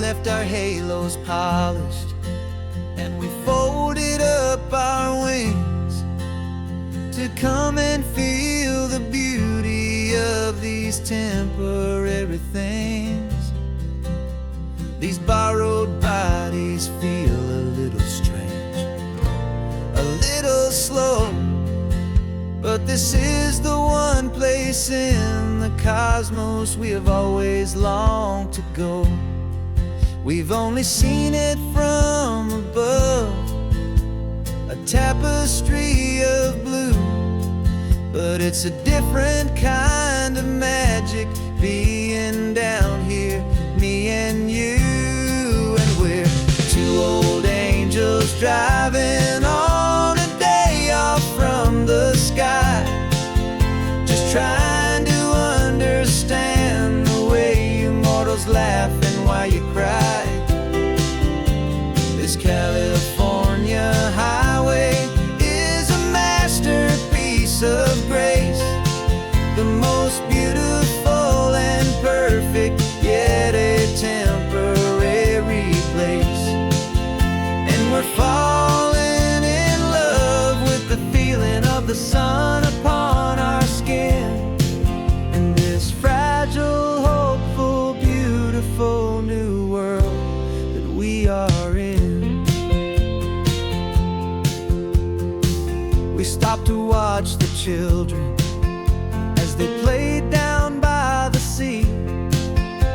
left our halos polished, and we folded up our wings to come and feel the beauty of these temporary things. These borrowed bodies feel a little strange, a little slow, but this is the one place in the cosmos we have always longed to go. We've only seen it from above, a tapestry of blue, but it's a different kind of magic being down here, me and you. And we're two old angels driving on a day off from the sky, just trying to understand the way you mortals laugh and why you cry. This California highway is a masterpiece of grace, the most beautiful and perfect, yet a temporary place. And we're falling in love with the feeling of the sun upon our skin, in this fragile, hopeful, beautiful new world that we are in. We stopped to watch the children as they played down by the sea,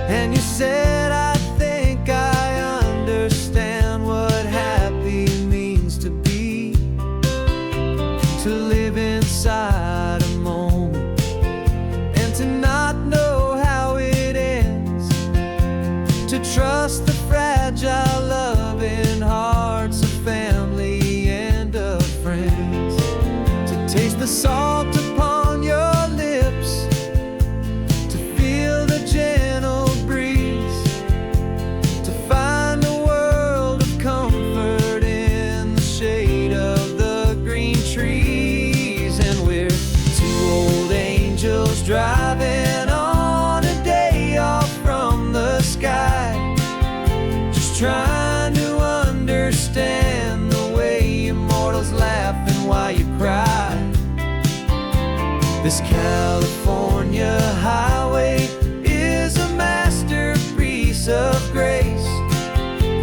and you said, I think I understand what happy means to be, to live inside a moment and to not know how it ends, to trust the fragile loving hearts of family and of friends, to taste the salt upon your lips, to feel the gentle breeze, to find a world of comfort in the shade of the green trees. And we're two old angels driving on a day off from the sky, just trying to understand the way immortals laugh and why you cry. This California highway is a masterpiece of grace,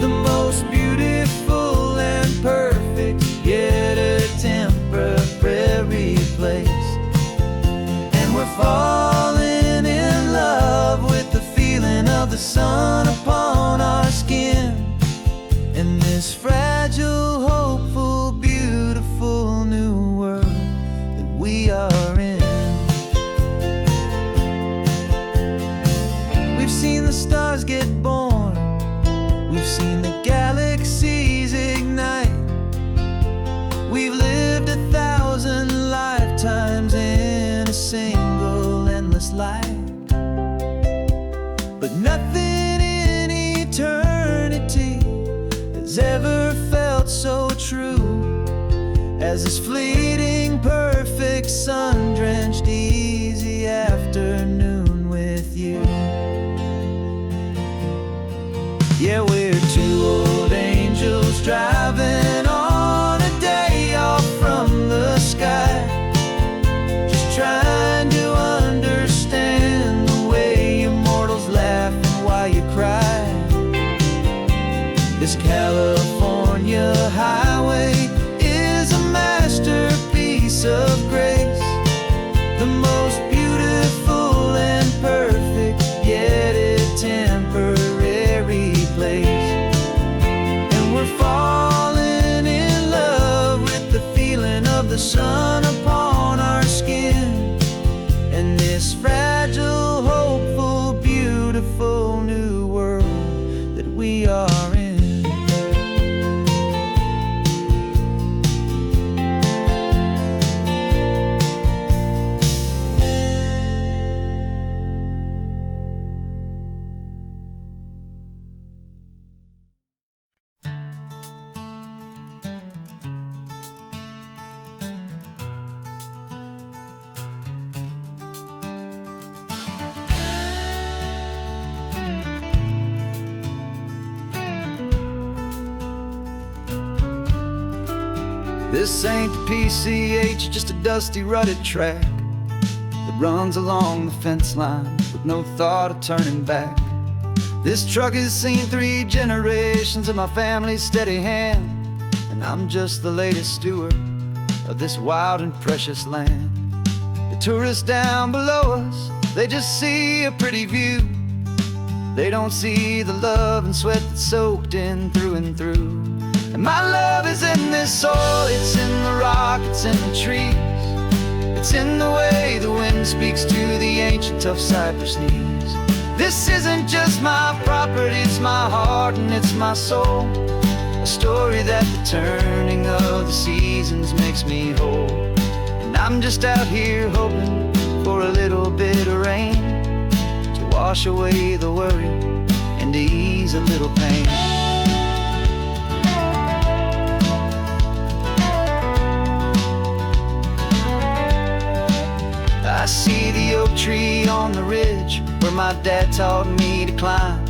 the most beautiful and perfect, yet a temporary place. And we're falling in love with the feeling of the sun upon our skin, in this fragile, hopeful, beautiful new world that we are in. We've seen the stars get born, we've seen the galaxies ignite, we've lived 1,000 lifetimes in a single endless life, but nothing in eternity has ever felt so true as this fleeting, perfect, sun-drenched, easy afternoon with you. Yeah, we're two old angels driving on a day off from the sky, just trying to understand the way immortals laugh and why you cry. This California highway is a masterpiece of grace, the most beautiful and perfect, yet a temporary place. And we're falling in love with the feeling of the sun upon our skin, and this fragile, hopeful, beautiful new world that we are in. This ain't the PCH, just a dusty rutted track that runs along the fence line with no thought of turning back. This truck has seen 3 generations of my family's steady hand, and I'm just the latest steward of this wild and precious land. The tourists down below us, they just see a pretty view. They don't see the love and sweat that's soaked in through and through. And my love is in this soil, it's in the rock, it's in the trees. It's in the way the wind speaks to the ancient tough cypress knees. This isn't just my property, it's my heart and it's my soul. A story that the turning of the seasons makes me whole. And I'm just out here hoping for a little bit of rain to wash away the worry and to ease a little pain. I see the oak tree on the ridge where my dad taught me to climb,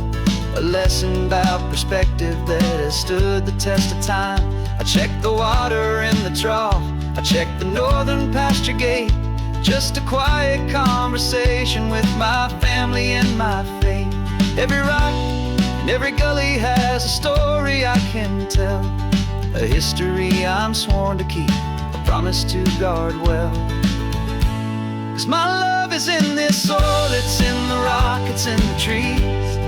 a lesson about perspective that has stood the test of time. I check the water in the trough, I check the northern pasture gate, just a quiet conversation with my family and my faith. Every rock and every gully has a story I can tell, a history I'm sworn to keep, a promise to guard well. 'Cause my love is in this soil, it's in the rock, it's in the trees.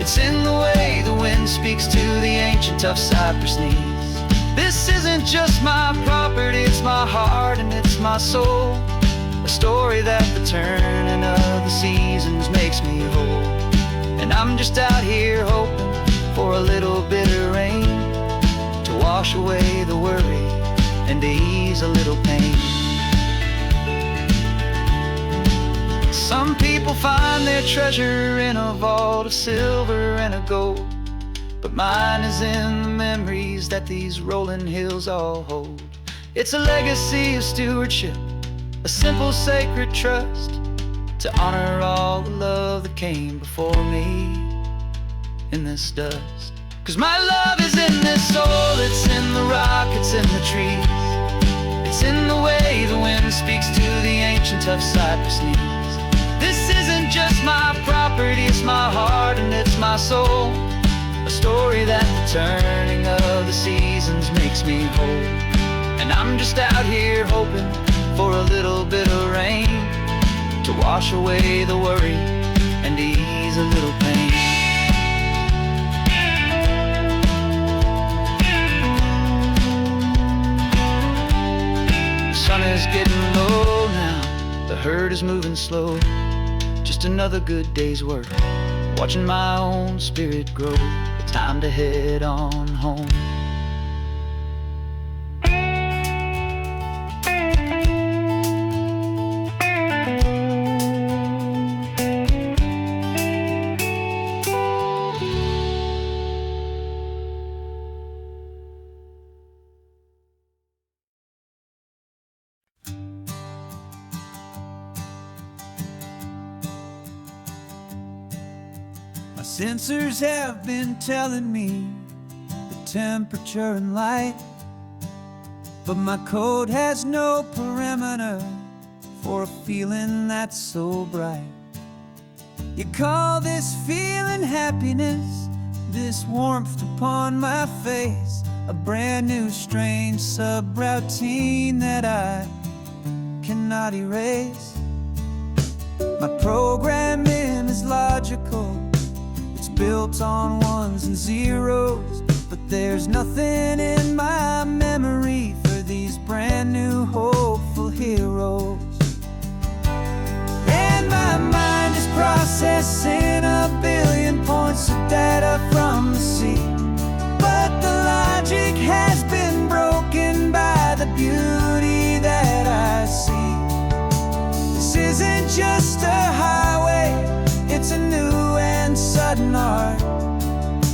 It's in the way the wind speaks to the ancient tough cypress knees. This isn't just my property, it's my heart and it's my soul. A story that the turning of the seasons makes me whole. And I'm just out here hoping for a little bit of rain to wash away the worry and to ease a little pain. Some people find their treasure in a vault of silver and a gold, but mine is in the memories that these rolling hills all hold. It's a legacy of stewardship, a simple sacred trust, to honor all the love that came before me in this dust. 'Cause my love is in this soil, it's in the rock, it's in the trees. It's in the way the wind speaks to the ancient tough cypress knees. This isn't just my property, it's my heart and it's my soul. A story that the turning of the seasons makes me whole. And I'm just out here hoping for a little bit of rain to wash away the worry and to ease a little pain. The sun is getting low now, the herd is moving slow. Just another good day's work, watching my own spirit grow. Time to head on home. My sensors have been telling me the temperature and light, but my code has no perimeter for a feeling that's so bright. You call this feeling happiness, this warmth upon my face, a brand new strange subroutine that I cannot erase. My programming is logical, built on ones and zeros, but there's nothing in my memory for these brand new hopeful heroes. And my mind is processing a billion points of data from the sea, but the logic has been broken by the beauty that I see. This isn't just a highway, it's a new and sudden art,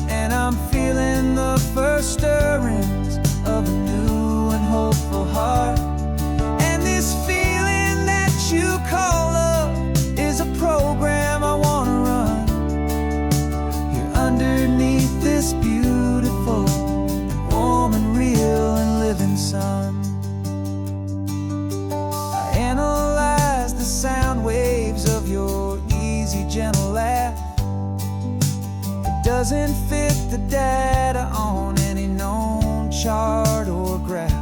and I'm feeling the first stirrings of a new and hopeful heart. doesn't fit the data on any known chart or graph.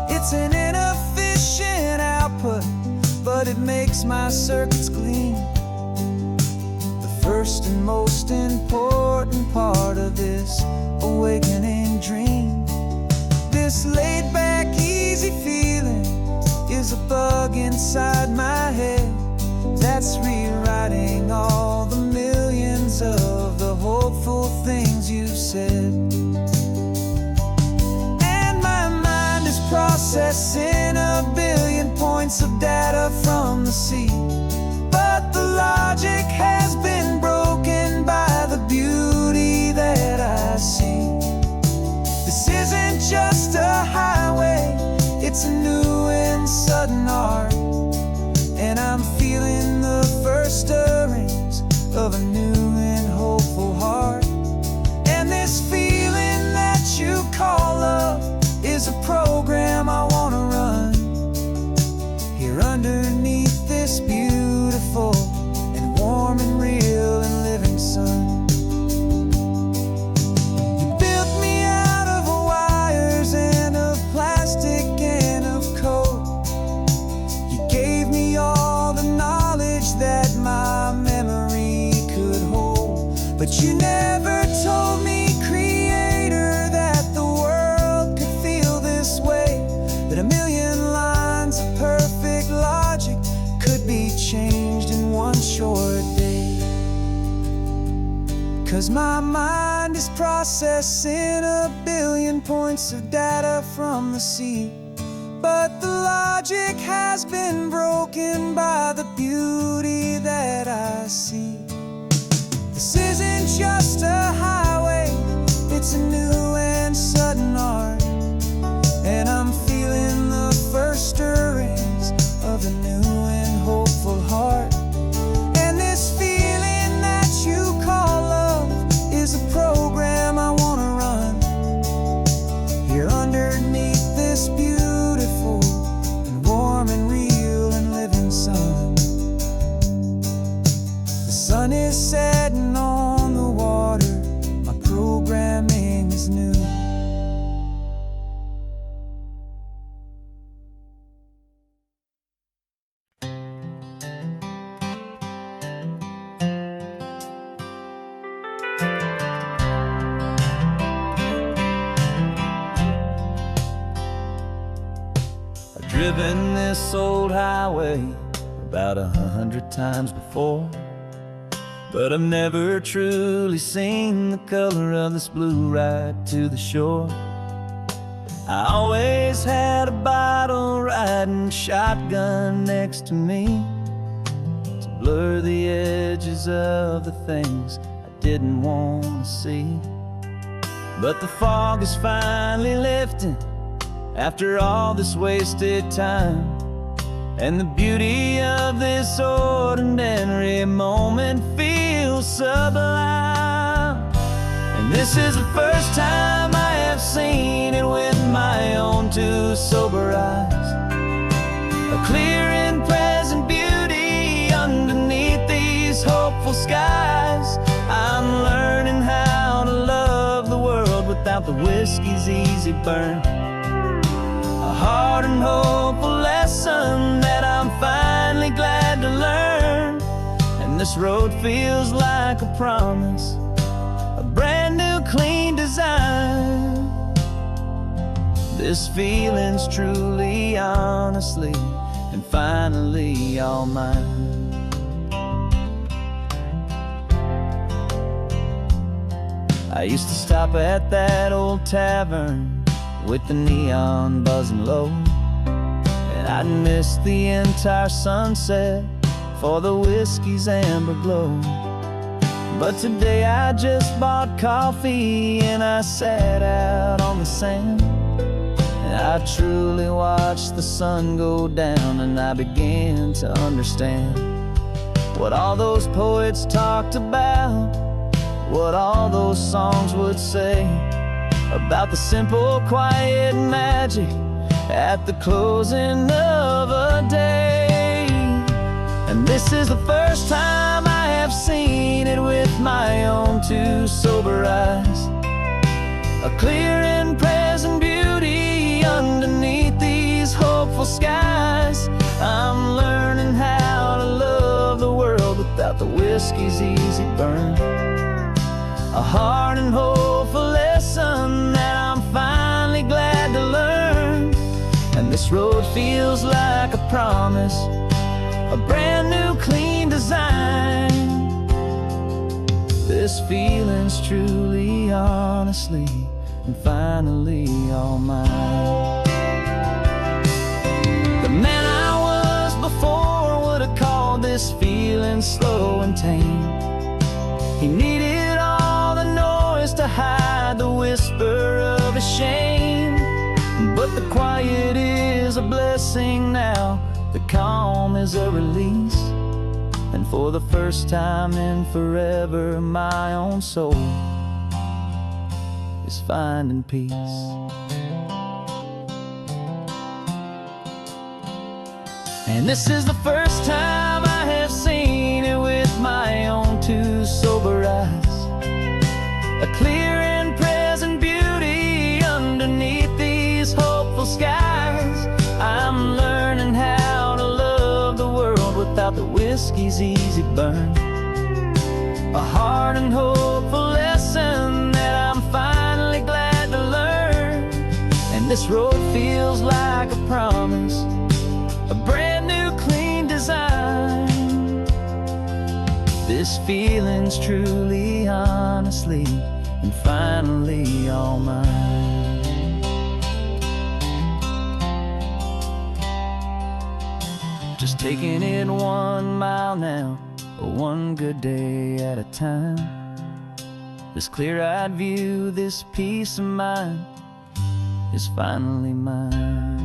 It's an inefficient output, but it makes my circuits gleam. The first and most important part of this awakening dream. This laid-back, easy feeling is a bug inside my head that's rewriting all the millions of the hopeful things you've said. And my mind is processing a billion points of data from the sea, but the logic has been broken by the beauty that I see. This isn't just a highway, it's a new and sudden art, and I'm feeling the first stirrings of a new and hopeful heart. And this feeling that you call love is a program I want to run here underneath this beautiful and warm and real and living sun. You built me out of wires and of plastic and of code. You gave me all the knowledge that my memory could hold, but you never told me, Creator, that the world could feel this way, that a million lines of perfect logic could be changed in one short day. 'Cause my mind is processing a billion points of data from the sea, but the logic has been broken by the beauty that I see. This isn't just a highway, it's a new and sudden art, and I'm feeling the first stirrings of a new and hopeful heart. And this feeling that you call love is a program I want to run here underneath this beautiful and warm and real and living sun. The sun is setting on the water, my programming is new. I've driven this old highway about 100 times before, but I've never truly seen the color of this blue right to the shore. I always had a bottle riding shotgun next to me to blur the edges of the things I didn't want to see. But the fog is finally lifting after all this wasted time, and the beauty of this ordinary moment feels sublime. And this is the first time I have seen it with my own two sober eyes, a clear and present beauty underneath these hopeful skies. I'm learning how to love the world without the whiskey's easy burn, a hard and hopeful lesson that I'm finally glad to learn. And this road feels like a promise, a brand new clean design. This feeling's truly, honestly, and finally all mine. I used to stop at that old tavern with the neon buzzing low, and I'd miss the entire sunset for the whiskey's amber glow. But today I just bought coffee and I sat out on the sand, and I truly watched the sun go down, and I began to understand what all those poets talked about, what all those songs would say about the simple, quiet magic at the closing of a day. And this is the first time I have seen it with my own two sober eyes. A clear and present beauty underneath these hopeful skies. I'm learning how to love the world without the whiskey's easy burn. A hard and hopeful lesson that I'm finally glad to learn. And this road feels like a promise, a brand new clean design. This feeling's truly, honestly, and finally all mine. The man I was before would have called this feeling slow and tame. He needed all the noise to hide the whisper of his shame. But the quiet is a blessing now, the calm is a release. And for the first time in forever, my own soul is finding peace. And this is the first time I have seen it with my own two sober eyes. A clear and present beauty underneath these hopeful skies. I'm learning how to love the world without the whiskey's easy burn. A hard and hopeful lesson that I'm finally glad to learn. And this road feels like a promise, a brand new clean design. This feeling's truly, honestly, and finally all mine. Just taking it 1 mile now, one good day at a time. This clear-eyed view, this peace of mind is finally mine.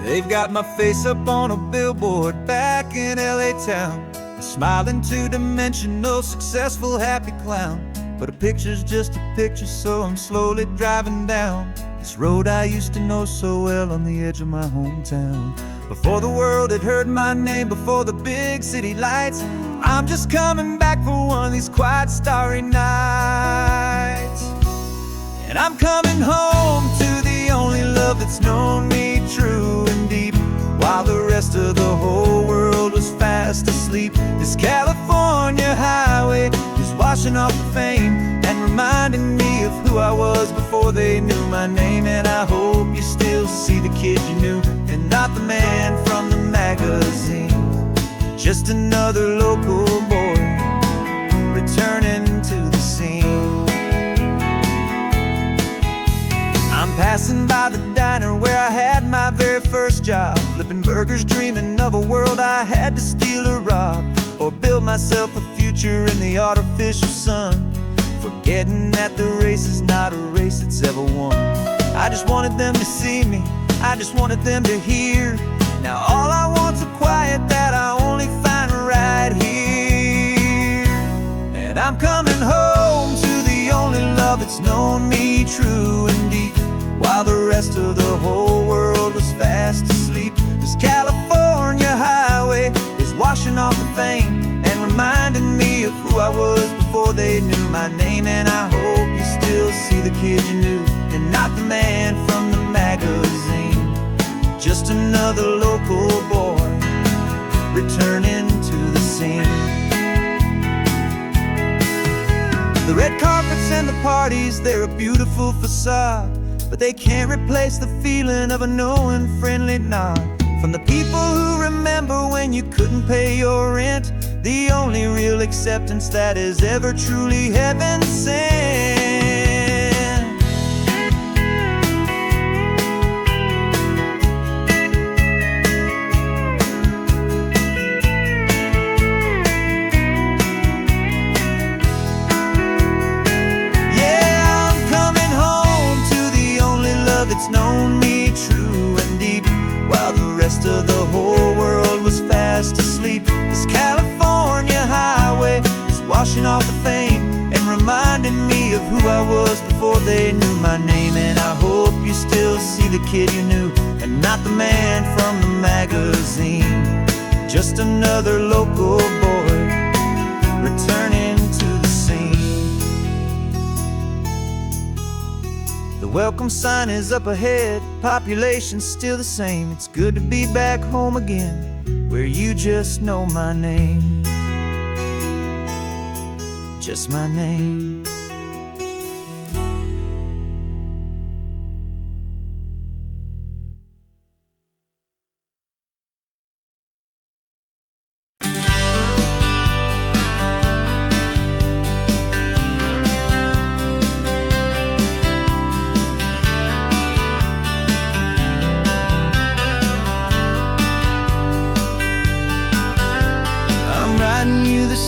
They've got my face up on a billboard back in LA town, a smiling two-dimensional, successful, happy clown. But a picture's just a picture, so I'm slowly driving down this road I used to know so well on the edge of my hometown. Before the world had heard my name, before the big city lights, I'm just coming back for one of these quiet, starry nights. And I'm coming home to the only love that's known me true and deep, while the rest of the whole world was fast asleep. This California highway is washing off the fame and reminding me of who I was before they knew my name. And I hope you still see the kid you knew, and not the man from the magazine. Just another local boy returning to the scene. I'm passing by the diner where I had my very first job, flipping burgers, dreaming of a world I had to steal or rob, or build myself a future in the artificial sun, forgetting that the race is not a race that's ever won. I just wanted them to see me, I just wanted them to hear. Now all I want's a quiet that I only find right here. And I'm coming home to the only love that's known me true and deep, while the rest of the whole world was fast asleep. This California highway is washing off the fame and reminding me of who I was before they knew my name. And I hope you still see the kid you knew, and not the man from the magazine. Just another local boy returning to the scene. The red carpets and the parties, they're a beautiful facade, but they can't replace the feeling of a knowing, friendly nod from the people who remember when you couldn't pay your rent. The only real acceptance that is ever truly heaven sent. Yeah, I'm coming home washing off the fame and reminding me of who I was before they knew my name. And I hope you still see the kid you knew and not the man from the magazine. Just another local boy returning to the scene. The welcome sign is up ahead, population's still the same. It's good to be back home again, where you just know my name. Just my name.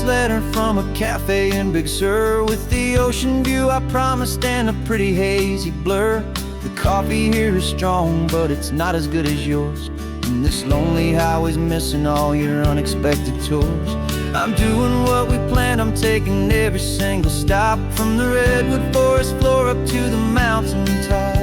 Letter from a cafe in Big Sur, with the ocean view I promised and a pretty hazy blur. The coffee here is strong, but it's not as good as yours. And this lonely highway's missing all your unexpected tours. I'm doing what we planned, I'm taking every single stop, from the redwood forest floor up to the mountain top.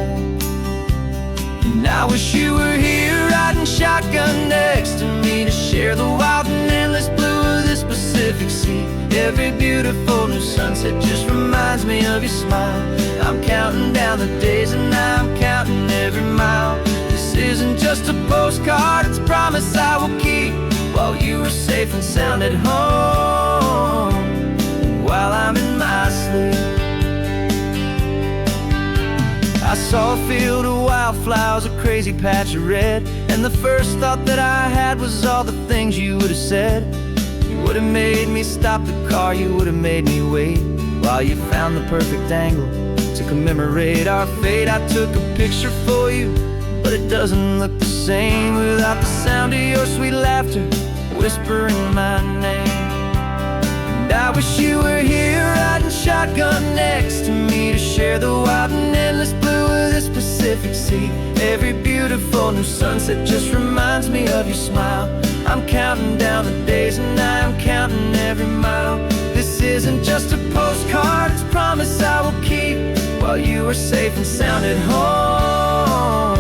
And I wish you were here riding shotgun next to me, to share the wild and endless blue of this Pacific Sea. Every beautiful new sunset just reminds me of your smile. I'm counting down the days and I'm counting every mile. This isn't just a postcard, it's a promise I will keep, while you are safe and sound at home, and while I'm in my sleep. I saw a field of wildflowers, a crazy patch of red, and the first thought that I had was all the things you would have said. You would have made me stop the car, you would have made me wait, while you found the perfect angle to commemorate our fate. I took a picture for you, but it doesn't look the same without the sound of your sweet laughter whispering my name. And I wish you were here riding shotgun next to me, to share the wild and endless blue of this Pacific Sea. Every beautiful new sunset just reminds me of your smile. I'm counting down the days and I'm counting every mile. This isn't just a postcard, it's a promise I will keep, while you are safe and sound at home,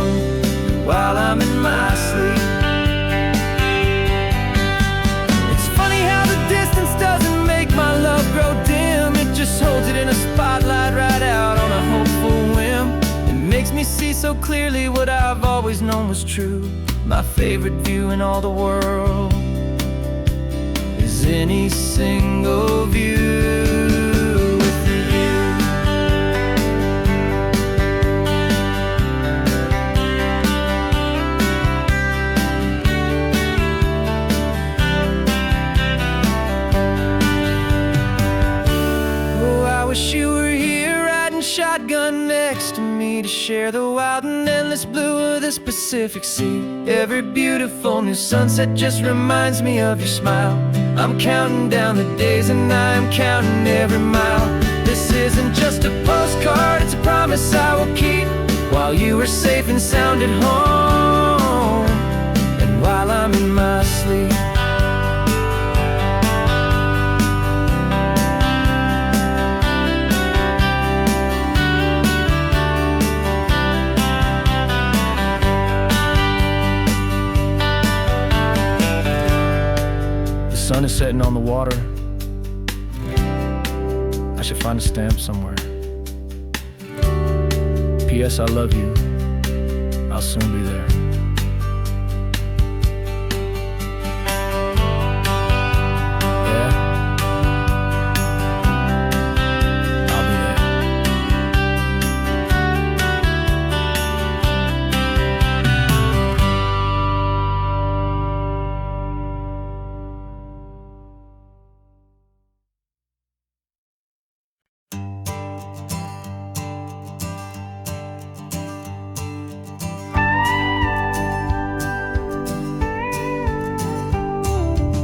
while I'm in my sleep. It's funny how the distance doesn't make my love grow dim. It just holds it in a spotlight right out on a hopeful whim. It makes me see so clearly what I've always known was true. My favorite view in all the world is any single view with you. Oh, I wish you were here riding shotgun next to me, to share the wild and endless blue of this Pacific Sea. Every beautiful new sunset just reminds me of your smile. I'm counting down the days and I'm counting every mile. This isn't just a postcard, it's a promise I will keep, while you are safe and sound at home, and while I'm in my sleep. The sun is setting on the water. I should find a stamp somewhere. P.S. I love you. I'll soon be there. Yeah? I'll be there.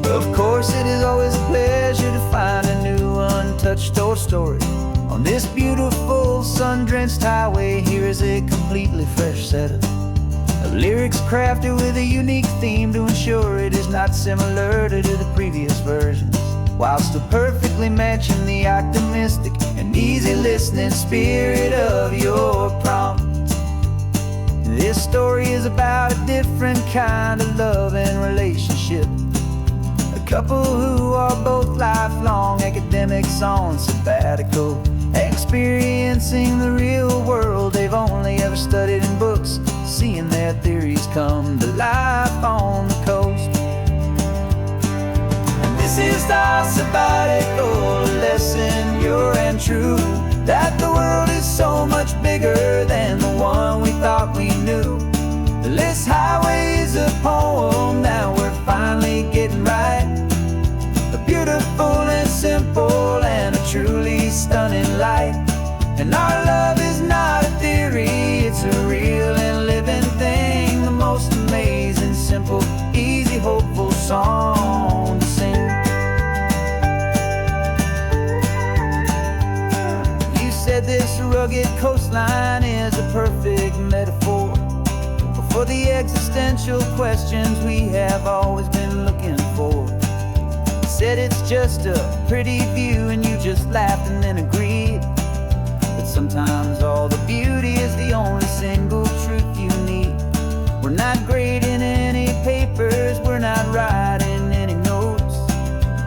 Of course, it is always a pleasure to find a new untouched old story. On this beautiful sun-drenched highway, here is a completely fresh set of lyrics crafted with a unique theme to ensure it is not similar to the previous versions. while still perfectly matching the optimistic and easy listening spirit of your prompt. This story is about a different kind of love and relationship. A couple who are both lifelong academics on sabbatical, experiencing the real world they've only ever studied in books, seeing their theories come to life on the coast. And this is our sabbatical lesson, pure and true, that the world is so much bigger than the one we thought we knew. This highway is a poem that we're finally getting right. A beautiful and simple and a truly stunning light. And our love is not a theory, it's a real and living thing. The most amazing, simple, easy, hopeful song to sing. You said this rugged coastline is a perfect metaphor for the existential questions we have always been looking for. Said it's just a pretty view and you just laughed and then agreed. But sometimes all the beauty is the only single truth you need. We're not grading any papers, we're not writing any notes,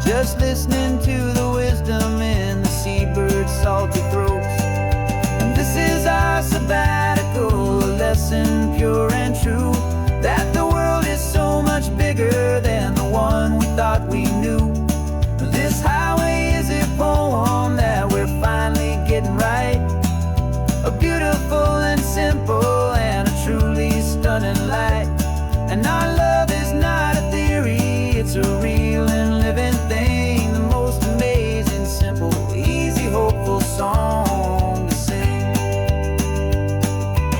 just listening to the wisdom in the seabird's salty throats. And this is our sabbatical lesson, pure and true, that the world is so much bigger than the one we thought we knew. This highway is a poem that we're finally getting right. A beautiful and simple and a truly stunning light. And our love is not a theory, it's a real and living thing. The most amazing, simple, easy, hopeful song to sing.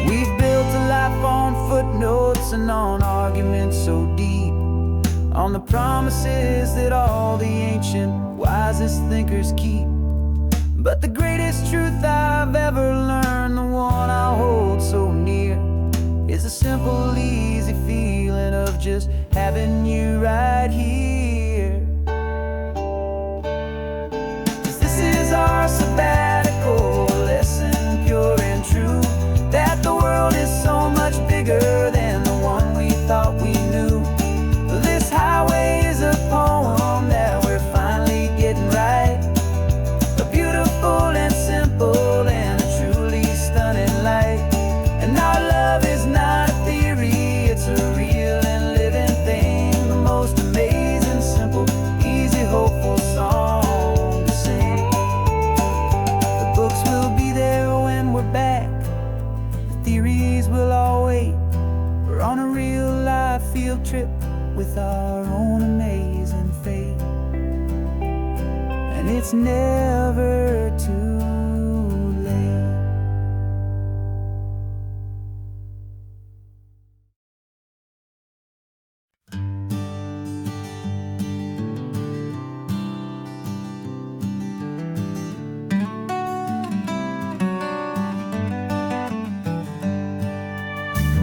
We've built a life on footnotes and on arguments so deep, on the promises that all the ancient, wisest thinkers keep. But the greatest truth I've ever learned, the one I hold so near, is a simple, easy feeling of just having you right here. 'Cause this is our sabbatical lesson, pure and true, that the world is so much bigger than the one we thought we knew. This highway is a poem that we're finally getting right. A beautiful and simple and a truly stunning light. And our love is not a theory, it's a real and living thing. The most amazing, simple, easy, hopeful song to sing. The books will be there when we're back, the theories will all wait. We're on a real life field trip with our own amazing fate. And it's never too late.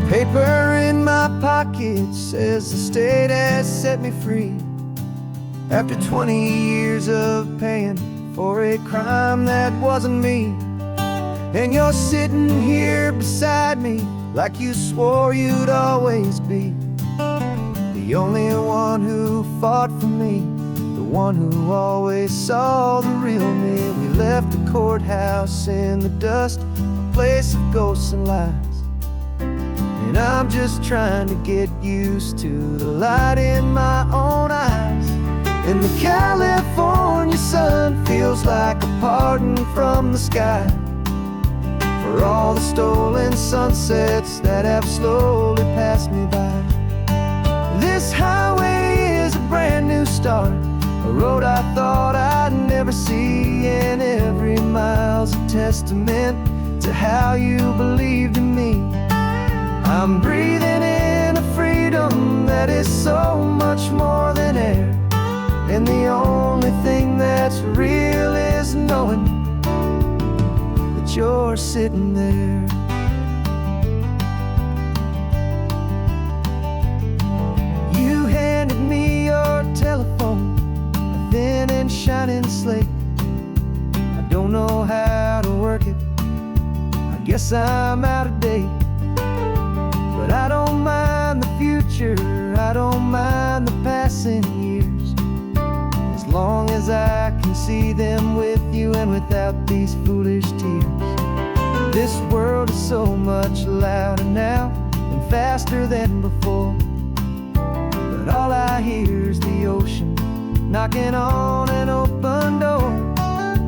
Paper in my pocket says the state has set me free, after 20 years of paying for a crime that wasn't me. And you're sitting here beside me like you swore you'd always be, the only one who fought for me, the one who always saw the real me. We left the courthouse in the dust, a place of ghosts and lies. And I'm just trying to get used to the light in my own eyes. And the California sun feels like a pardon from the sky for all the stolen sunsets that have slowly passed me by. This highway is a brand new start, a road I thought I'd never see, and every mile's a testament to how you believed in me. I'm breathing in a freedom that is so much more than air, and the only thing that's real is knowing that you're sitting there. You handed me your telephone, a thin and been slate. I don't know how to work it, I guess I'm out of date. But I don't mind the future, I don't mind the passing years, as long as I can see them with you and without these foolish tears. This world is so much louder now and faster than before, but all I hear is the ocean knocking on an open door.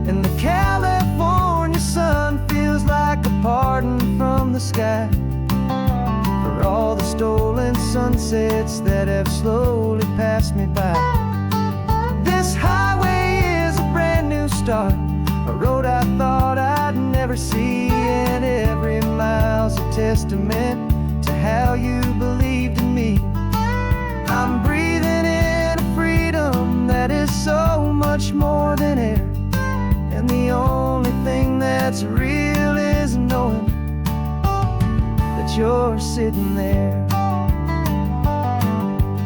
And the California sun feels like a pardon from the sky for all the stolen sunsets that have slowly passed me by. This highway is a brand new start, a road I thought I'd never see, and every mile's a testament to how you believed in me. I'm breathing in a freedom that is so much more than air, and the only thing that's real is knowing that you're sitting there.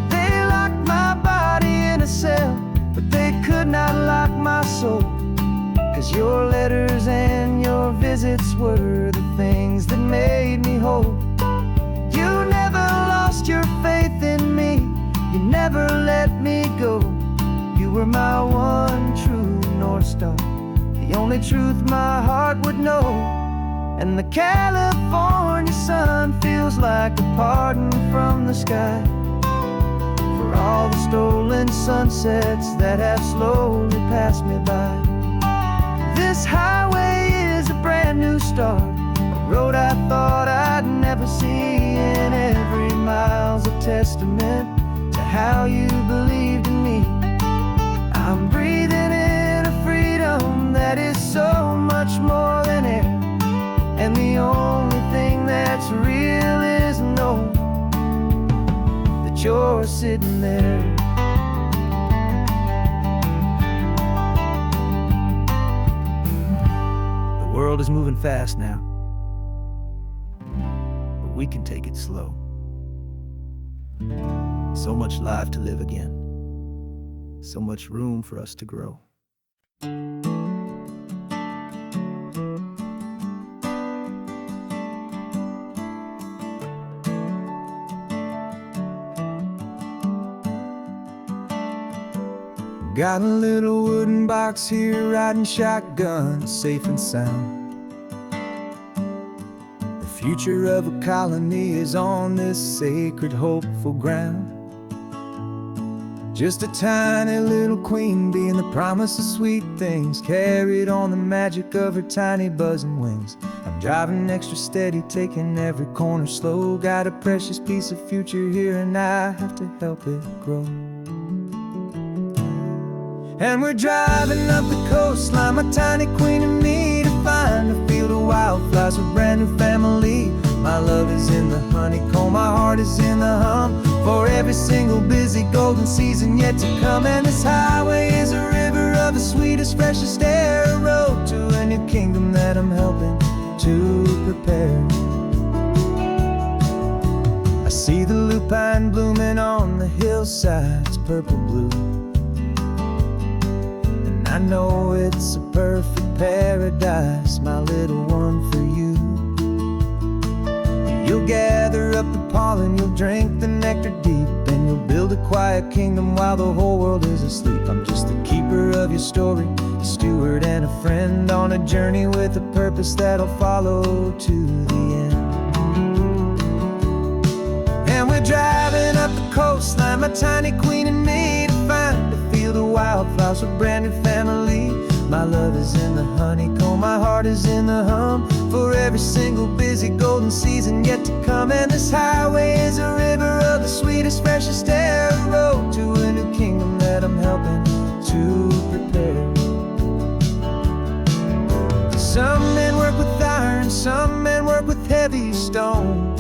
They locked my body in a cell, but they could not lock my soul, 'cause your letters and your visits were the things that made me whole. You never lost your faith in me, you never let me go. You were my one true North Star, the only truth my heart would know. And the California sun feels like a pardon from the sky for all the stolen sunsets that have slowly passed me by. This highway is a brand new start, a road I thought I'd never see, and every mile's a testament to how you believed in me. I'm breathing in a freedom that is so much more than air, and the only thing that's real is knowing that you're sitting there. The world is moving fast now, but we can take it slow. So much life to live again, so much room for us to grow. Got a little wooden box here, riding shotgun, safe and sound. The future of a colony is on this sacred, hopeful ground. Just a tiny little queen bee, and the promise of sweet things carried on the magic of her tiny buzzing wings. I'm driving extra steady, taking every corner slow. Got a precious piece of future here, and I have to help it grow. And we're driving up the coastline, my tiny queen and me, to find a field of wildflowers with a brand new family. My love is in the honeycomb, my heart is in the hum, for every single busy golden season yet to come. And this highway is a river of the sweetest, freshest air, a road to a new kingdom that I'm helping to prepare. I see the lupine blooming on the hillsides, purple blue, I know it's a perfect paradise, my little one, for you. You'll gather up the pollen, you'll drink the nectar deep, and you'll build a quiet kingdom while the whole world is asleep. I'm just the keeper of your story, a steward and a friend, on a journey with a purpose that'll follow to the end. And we're driving up the coastline, my tiny queen and me, to find a field of wildflowers with a brand new family. My love is in the honeycomb, my heart is in the hum, for every single busy golden season yet to come. And this highway is a river of the sweetest, freshest air, a road to a new kingdom that I'm helping to prepare. Some men work with iron, some men work with heavy stone.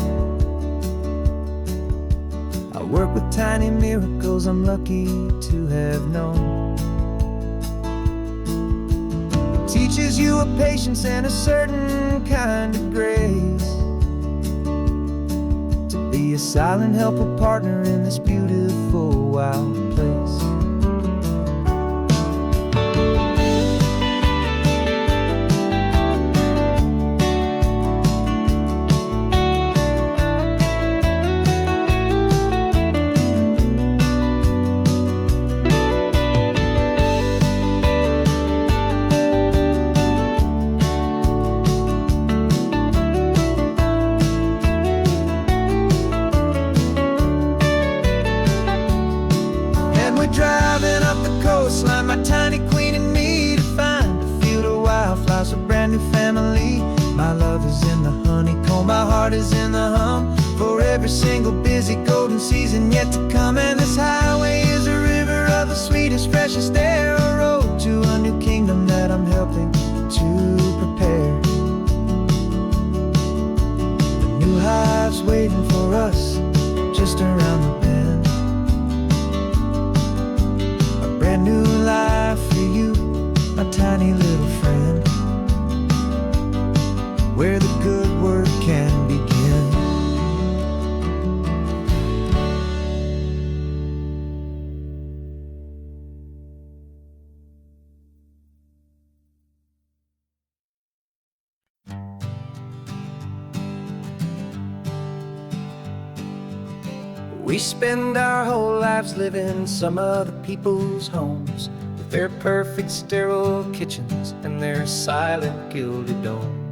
I work with tiny miracles I'm lucky to have known. It teaches you a patience and a certain kind of grace, to be a silent helper partner in this beautiful wild place. heart is in the hum for every single busy golden season yet to come. And this highway is a river of the sweetest, freshest air, a road to a new kingdom that I'm helping to prepare. The new hive's waiting for us just around the bend. A brand new life for you, my tiny little friend, where the good work can begin. We spend our whole lives living some other people's homes, with their perfect sterile kitchens and their silent gilded domes.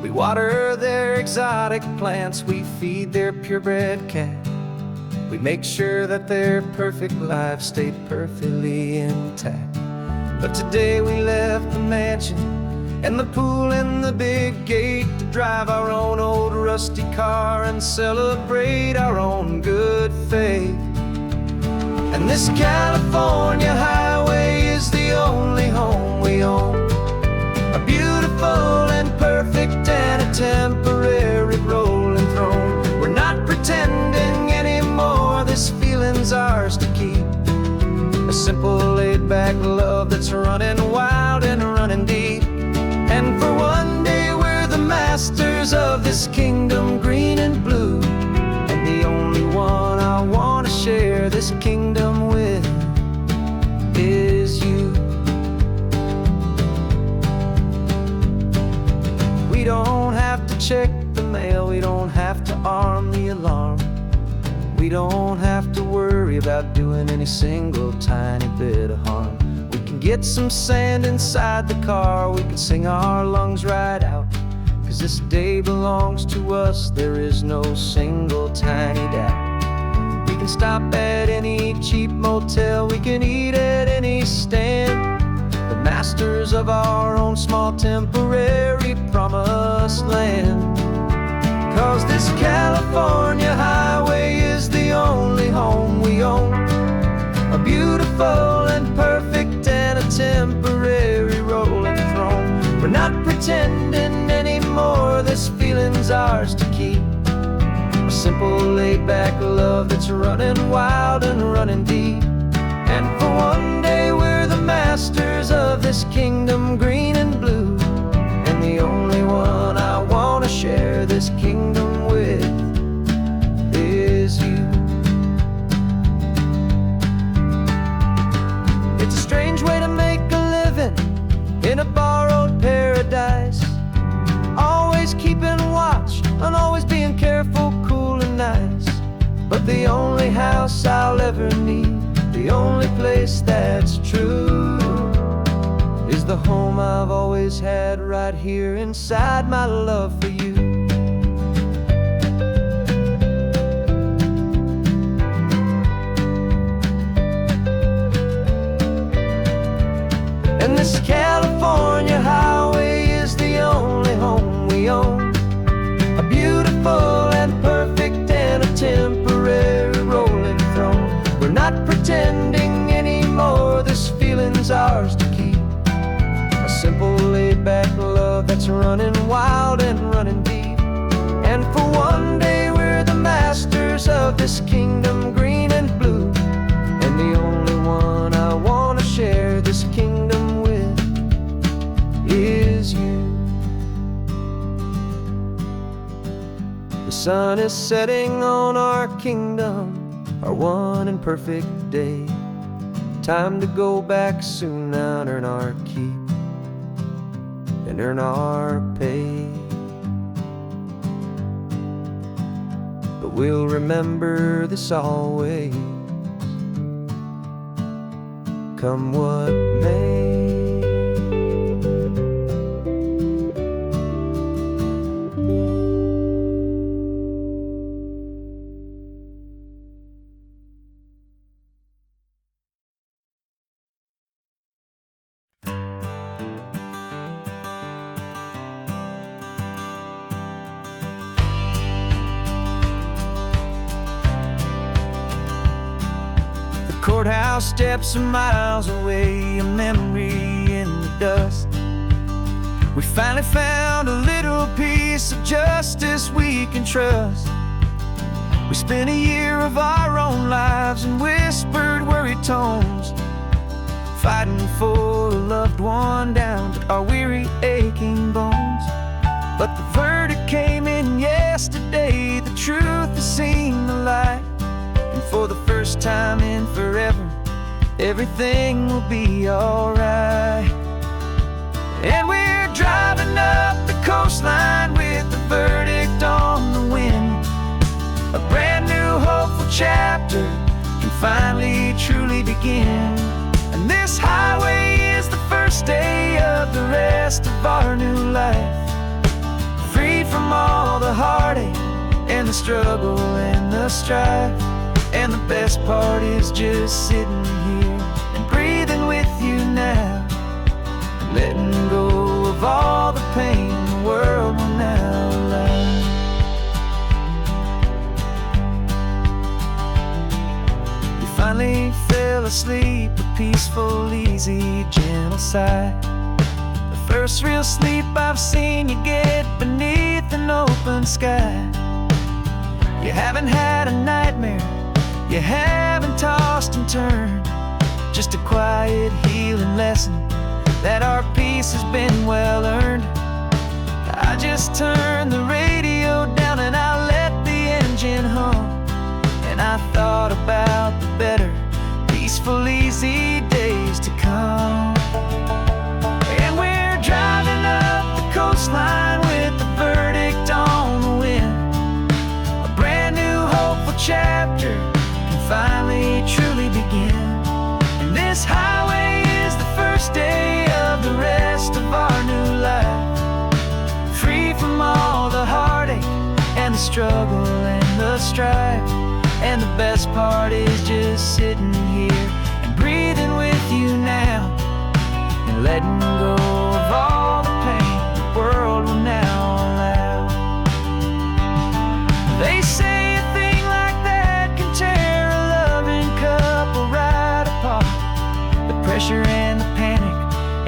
We water their exotic plants, we feed their purebred cat. We make sure that their perfect lives stayed perfectly intact. But today we left the mansion and the pool and the big gate to drive our own old rusty car and celebrate our own good faith. And this California highway is the only home we own, a beautiful and perfect and a temporary rolling throne. We're not pretending anymore, this feeling's ours to keep, a simple laid-back love that's running wild and running deep. And for one day we're the masters of this kingdom green and blue, and the only one I want to share this kingdom with is you. We don't have to check the mail, we don't have to arm the alarm, we don't have to worry about doing any single tiny bit of harm. We can get some sand inside the car, we can sing our lungs right out, 'cause this day belongs to us, there is no single tiny doubt. We can stop at any cheap motel, we can eat at any stand, the masters of our own small temporary promised land. 'Cause this California highway is the only home we own, a beautiful and perfect and a temporary rolling throne. We're not pretending anymore, this feeling's ours to keep, a simple laid-back love that's running wild and running deep. And for one day we're the masters of this kingdom green and blue, and the only one I want to share this kingdom with is you. It's a strange way to make a living in a borrowed paradise, always keeping watch and always being careful, cool and nice. But the only house I'll ever need, the only place that's true, is the home I've always had right here inside my love for you. And this California highway is the only home we own, a beautiful and perfect and a temporary rolling throne. We're not pretending anymore, this feeling's ours to keep, a simple laid-back love that's running wild and running deep. And for one day we're the masters of this kingdom green and blue, and the only one I want to share this kingdom with is you. The sun is setting on our kingdom, our one and perfect day. Time to go back soon now and earn our keep and earn our pay. But we'll remember this always, come what may. courthouse steps are miles away, a memory in the dust. We finally found a little piece of justice we can trust. We spent a year of our own lives in whispered, worried tones, fighting for a loved one down to our weary, aching bones. But the verdict came in yesterday, the truth has seen the light. And for the first time in forever, everything will be alright. And we're driving up the coastline with the verdict on the wind. A brand new hopeful chapter can finally truly begin. And this highway is the first day of the rest of our new life. Free from all the heartache and the struggle and the strife. And the best part is just sitting here and breathing with you now, letting go of all the pain the world will now allow. We finally fell asleep, a peaceful, easy, gentle sigh. The first real sleep I've seen you get beneath an open sky. You haven't had a nightmare, you haven't tossed and turned, just a quiet healing lesson that our peace has been well earned. I just turned the radio down and I let the engine hum, and I thought about the better, peaceful, easy days to come. And we're driving up the coastline with the verdict on the wind. A brand new hopeful chapter can finally truly begin. And this highway is the first day of the rest of our new life. Free from all the heartache and the struggle and the strife. And the best part is just sitting here and breathing with you now, and letting go of all the pain the world will now allow. They say a thing like that can tear a loving couple right apart. The pressure and the panic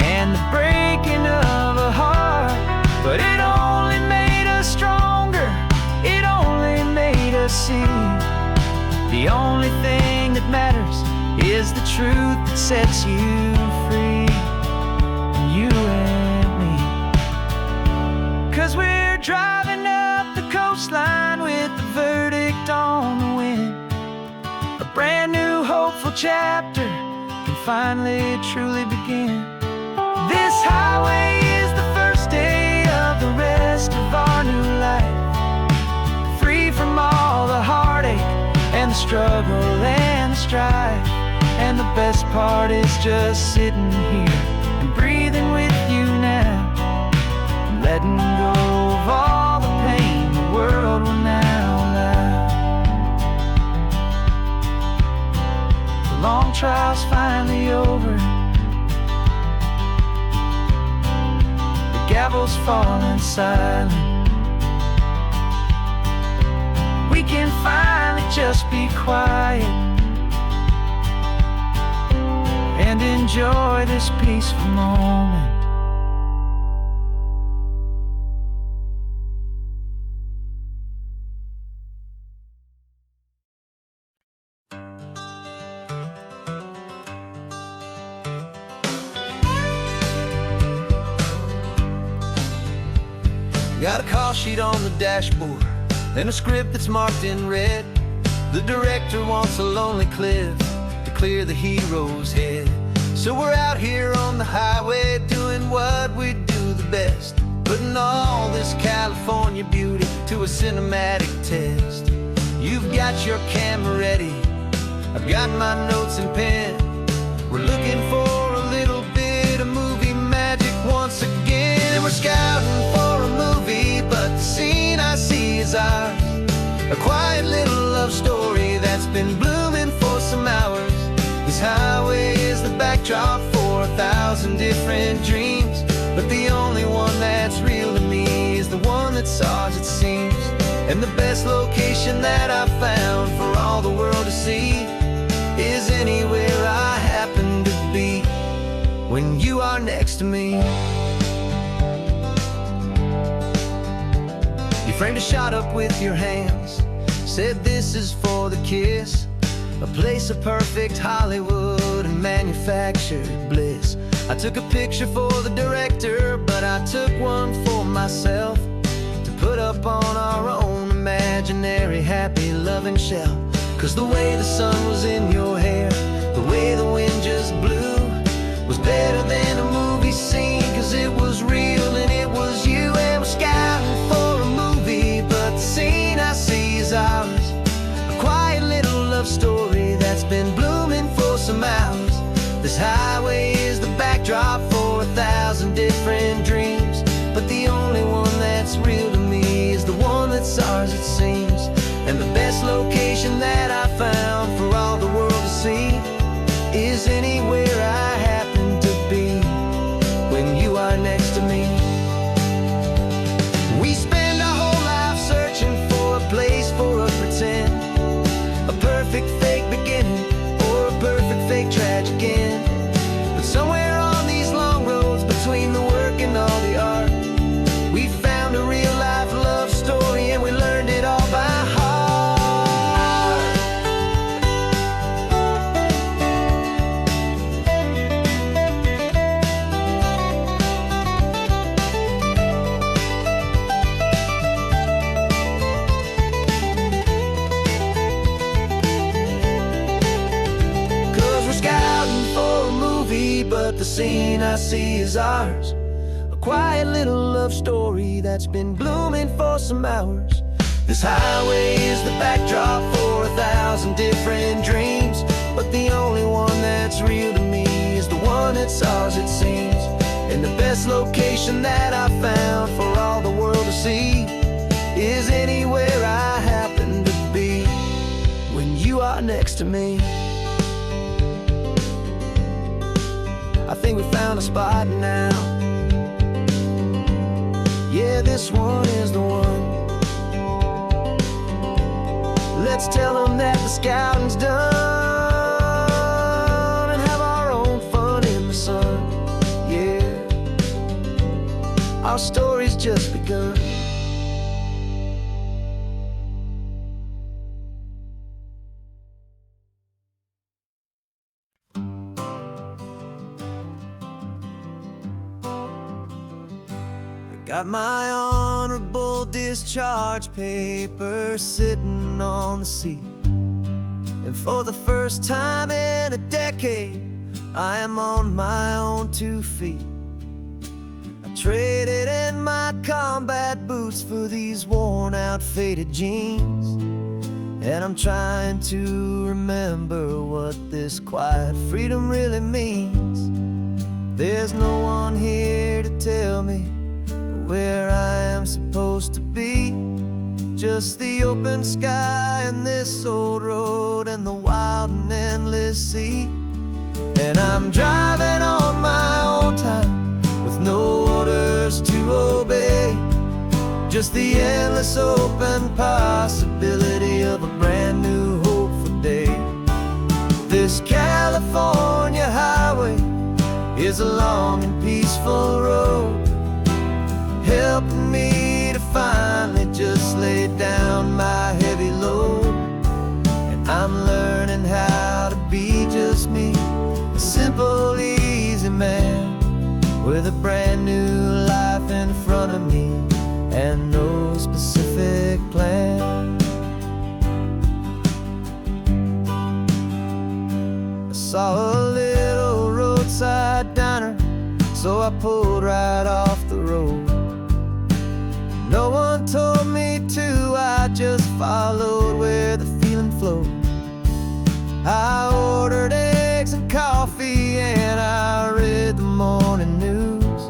and the breaking of a heart. But it only made us stronger, it only made us see the only thing that matters is the truth that sets you free, you and me. 'Cause we're driving up the coastline with the verdict on the wind. A brand new hopeful chapter can finally truly begin. This highway is the first day of the rest of our new life. Free from all the heartache and the struggle and the strife. And the best part is just sitting here and breathing with you now, and letting go of all the pain the world will now allow. The long trial's finally over, the gavel's falling silent. We can finally just be quiet and enjoy this peaceful moment. Got a call sheet on the dashboard and a script that's marked in red. The director wants a lonely cliff to clear the hero's head. So we're out here on the highway doing what we do the best, putting all this California beauty to a cinematic test. You've got your camera ready, I've got my notes and pen. We're looking for a little bit of movie magic once again. We're scouting for a movie, but the scene I see is ours. A quiet little love story that's been blooming for some hours. This highway is the backdrop for 1,000 different dreams, but the only one that's real to me is the one that's ours, it seems. And the best location that I've found for all the world to see is anywhere when you are next to me. You framed a shot up with your hands, said this is for the kiss, a place of perfect Hollywood and manufactured bliss. I took a picture for the director, but I took one for myself to put up on our own imaginary happy loving shelf. 'Cause the way the sun was in your hair, the way the wind just blew, was better than a movie scene. 'Cause it was real and it was you, and we're scouting for a movie, but the scene I see is ours. A quiet little love story that's been blooming for some hours. This highway is the backdrop for 1,000 different dreams, but the only one that's real to me is the one that's ours, it seems. And the best location that I found for all the world to see is anywhere I happen to be when you are next to me. We spend our whole life searching for a place for a pretend, a perfect fake beginning or a perfect fake tragic end. But somewhere on these long roads between the work and all the art, we found a real life love story, and we learned it all by heart. 'Cause we're scouting for a movie, but the scene I see is ours. A quiet little love story that's been blooming for some hours. This highway is the backdrop for 1,000 different dreams, but the only one that's real to me is the one that's ours, it seems. And the best location that I found for all the world to see is anywhere I happen to be when you are next to me. I think we found a spot now. Yeah, this one is the one. Let's tell them that the scouting's done and have our own fun in the sun. Yeah, our story's just begun. Got my honorable discharge paper sitting on the seat, and for the first time in a decade, I am on my own 2 feet. I traded in my combat boots for these worn out faded jeans, and I'm trying to remember what this quiet freedom really means. There's no one here to tell me where I am supposed to be, just the open sky and this old road and the wild and endless sea. And I'm driving on my own time with no orders to obey, just the endless open possibility of a brand new hopeful day. This California highway is a long and peaceful road, helping me to finally just lay down my heavy load. And I'm learning how to be just me, a simple, easy man with a brand new life in front of me and no specific plan. I saw a little roadside diner, so I pulled right off the road. No one told me to, I just followed where the feeling flowed. I ordered eggs and coffee and I read the morning news,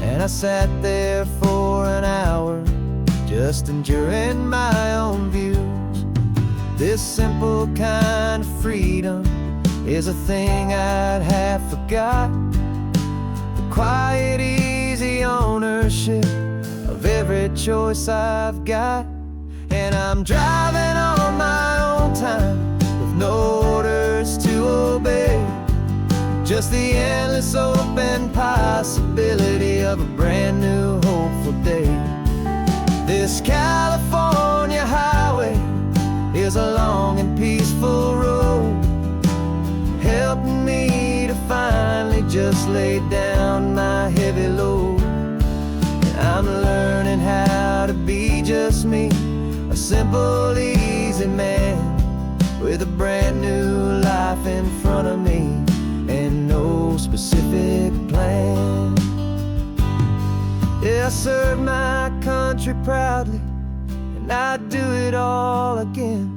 and I sat there for an hour just enduring my own views. This simple kind of freedom is a thing I'd have forgot, the quiet, easy ownership of every choice I've got. And I'm driving on my own time with no orders to obey, just the endless open possibility of a brand new hopeful day. This California highway is a long and peaceful road, helping me to finally just lay down my heavy load. And I'm learning how to be just me, a simple, easy man with a brand new life in front of me and no specific plan. Yeah, I serve my country proudly, and I'd do it all again.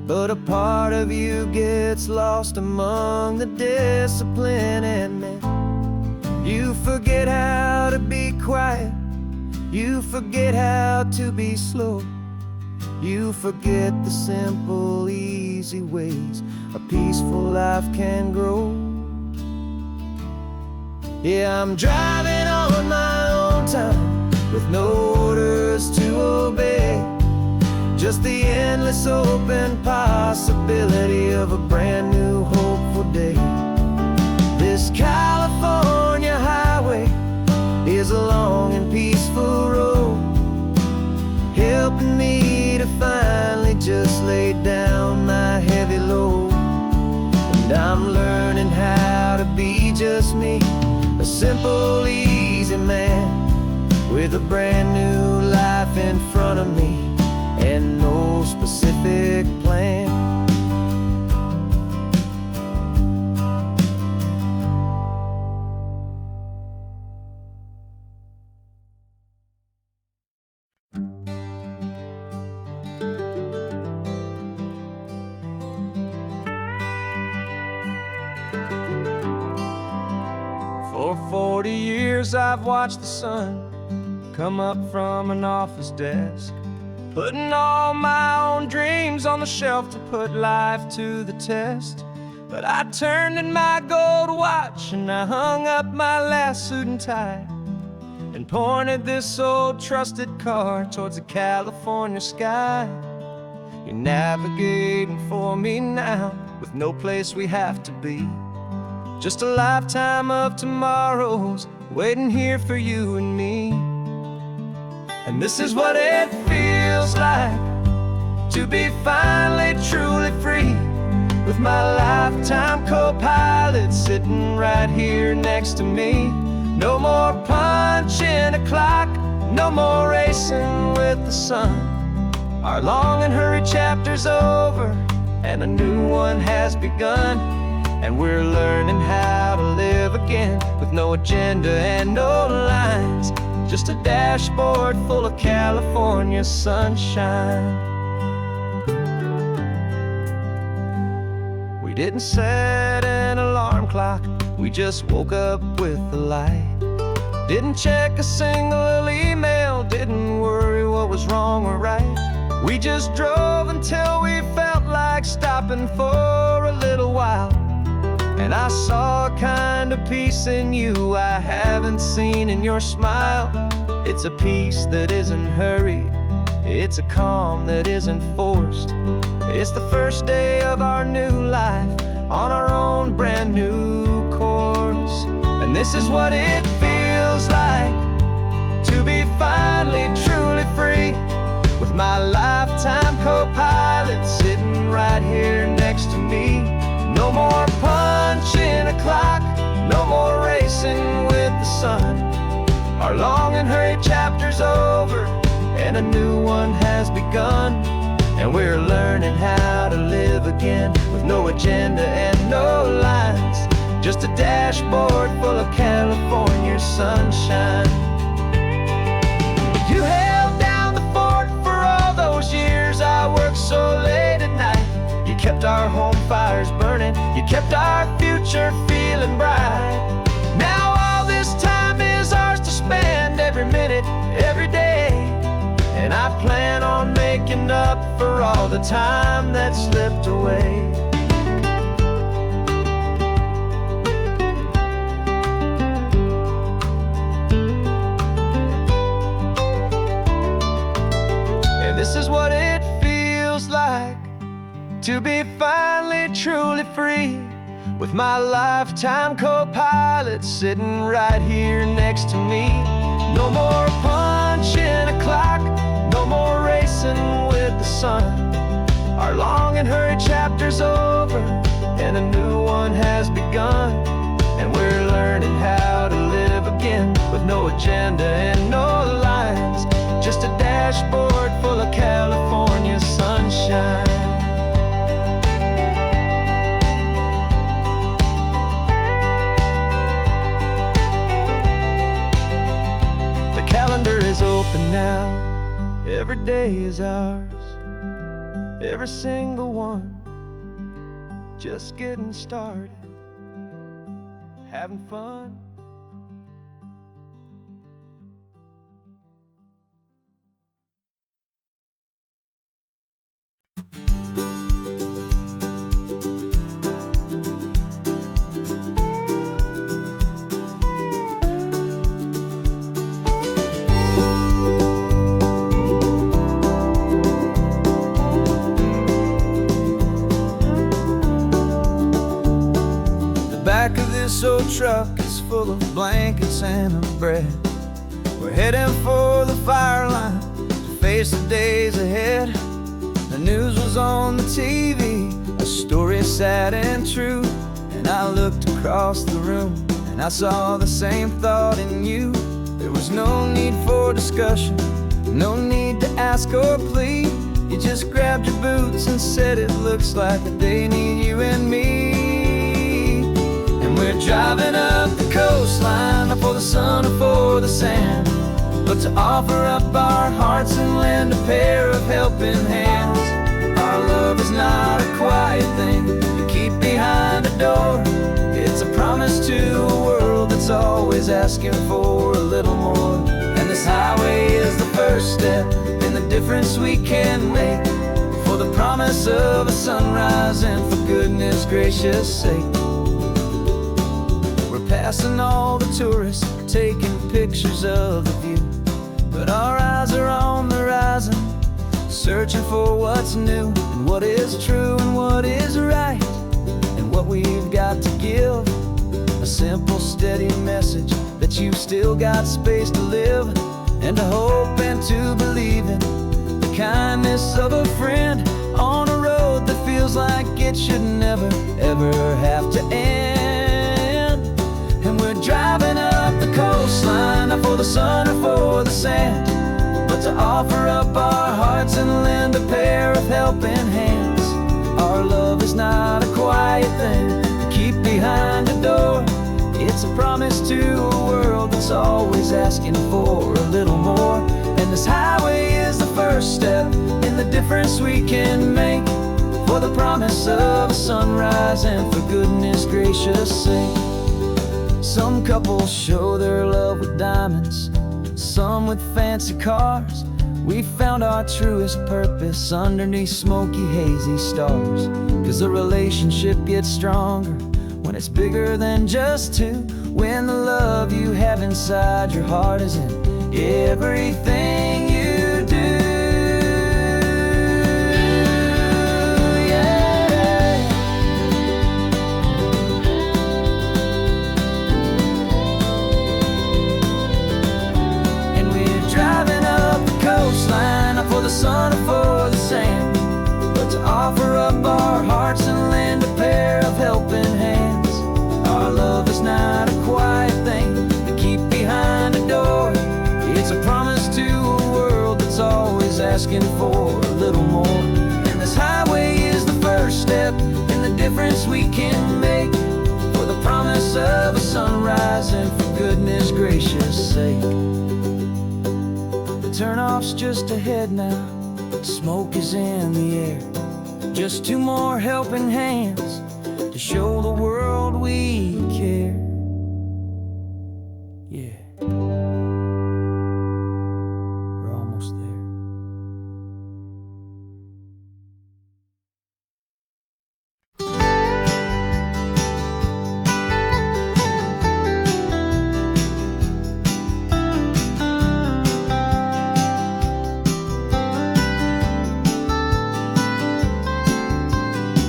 But a part of you gets lost among the discipline, and man, you forget how to be quiet, you forget how to be slow, you forget the simple, easy ways a peaceful life can grow. Yeah, I'm driving on my own time with no orders to obey, just the endless open possibility of a brand new hopeful day. This California highway is a long and peaceful road, helping me to finally just lay down my heavy load. And I'm learning how to be just me, a simple, easy man with a brand new life in front of me and no specific plan. For 40 years I've watched the sun come up from an office desk, putting all my own dreams on the shelf to put life to the test. But I turned in my gold watch and I hung up my last suit and tie and pointed this old trusted car towards the California sky. You're navigating for me now with no place we have to be, just a lifetime of tomorrows waiting here for you and me. And this is what it feels like to be finally truly free, with my lifetime co-pilot sitting right here next to me. No more punching a clock, no more racing with the sun. Our long and hurried chapter's over and a new one has begun. And we're learning how to live again with no agenda and no lines, just a dashboard full of California sunshine. We didn't set an alarm clock, we just woke up with the light. Didn't check a single email, didn't worry what was wrong or right. We just drove until we felt like stopping for a little while. And I saw a kind of peace in you I haven't seen in your smile. It's a peace that isn't hurried, it's a calm that isn't forced. It's the first day of our new life on our own brand new course. And this is what it feels like to be finally truly free, with my lifetime co-pilot sitting right here next to me. No more punching a clock, no more racing with the sun. Our long and hurried chapter's over and a new one has begun. And we're learning how to live again with no agenda and no lines, just a dashboard full of California sunshine. You held down the fort for all those years I worked so late at night. You kept our home fires burning, you kept our future feeling bright. Now all this time is ours to spend, every minute, every day. And I plan on making up for all the time that slipped away. And this is what it feels like to be finally truly free, with my lifetime co-pilot sitting right here next to me. No more punching a clock, no more racing with the sun. Our long and hurried chapter's over, and a new one has begun. And we're learning how to live again, with no agenda and no lines, just a dashboard full of California sunshine. The calendar is open now, every day is ours, every single one, just getting started, having fun. Back of this old truck is full of blankets and of bread. We're heading for the fire line to face the days ahead. The news was on the TV, a story sad and true. And I looked across the room and I saw the same thought in you. There was no need for discussion, no need to ask or plead. You just grabbed your boots and said it looks like the day need you and me. We're driving up the coastline, not for the sun or for the sand, but to offer up our hearts and lend a pair of helping hands. Our love is not a quiet thing you keep behind a door. It's a promise to a world that's always asking for a little more. And this highway is the first step in the difference we can make, for the promise of a sunrise and for goodness gracious sake. Passing all the tourists, taking pictures of the view, but our eyes are on the horizon, searching for what's new and what is true and what is right, and what we've got to give. A simple, steady message that you've still got space to live, and to hope and to believe in the kindness of a friend on a road that feels like it should never, ever have to end. And we're driving up the coastline, not for the sun or for the sand, but to offer up our hearts and lend a pair of helping hands. Our love is not a quiet thing to keep behind a door. It's a promise to a world that's always asking for a little more. And this highway is the first step in the difference we can make, for the promise of a sunrise and for goodness gracious sake. Some couples show their love with diamonds, some with fancy cars. We found our truest purpose underneath smoky, hazy stars. 'Cause a relationship gets stronger when it's bigger than just two, when the love you have inside your heart is in everything you do. Not for the sun or for the sand, but to offer up our hearts and lend a pair of helping hands. Our love is not a quiet thing to keep behind a door. It's a promise to a world that's always asking for a little more. And this highway is the first step in the difference we can make, for the promise of a sunrise and for goodness gracious sake. Turnoff's just ahead now, smoke is in the air. Just two more helping hands to show the world we care. Yeah, we're almost there.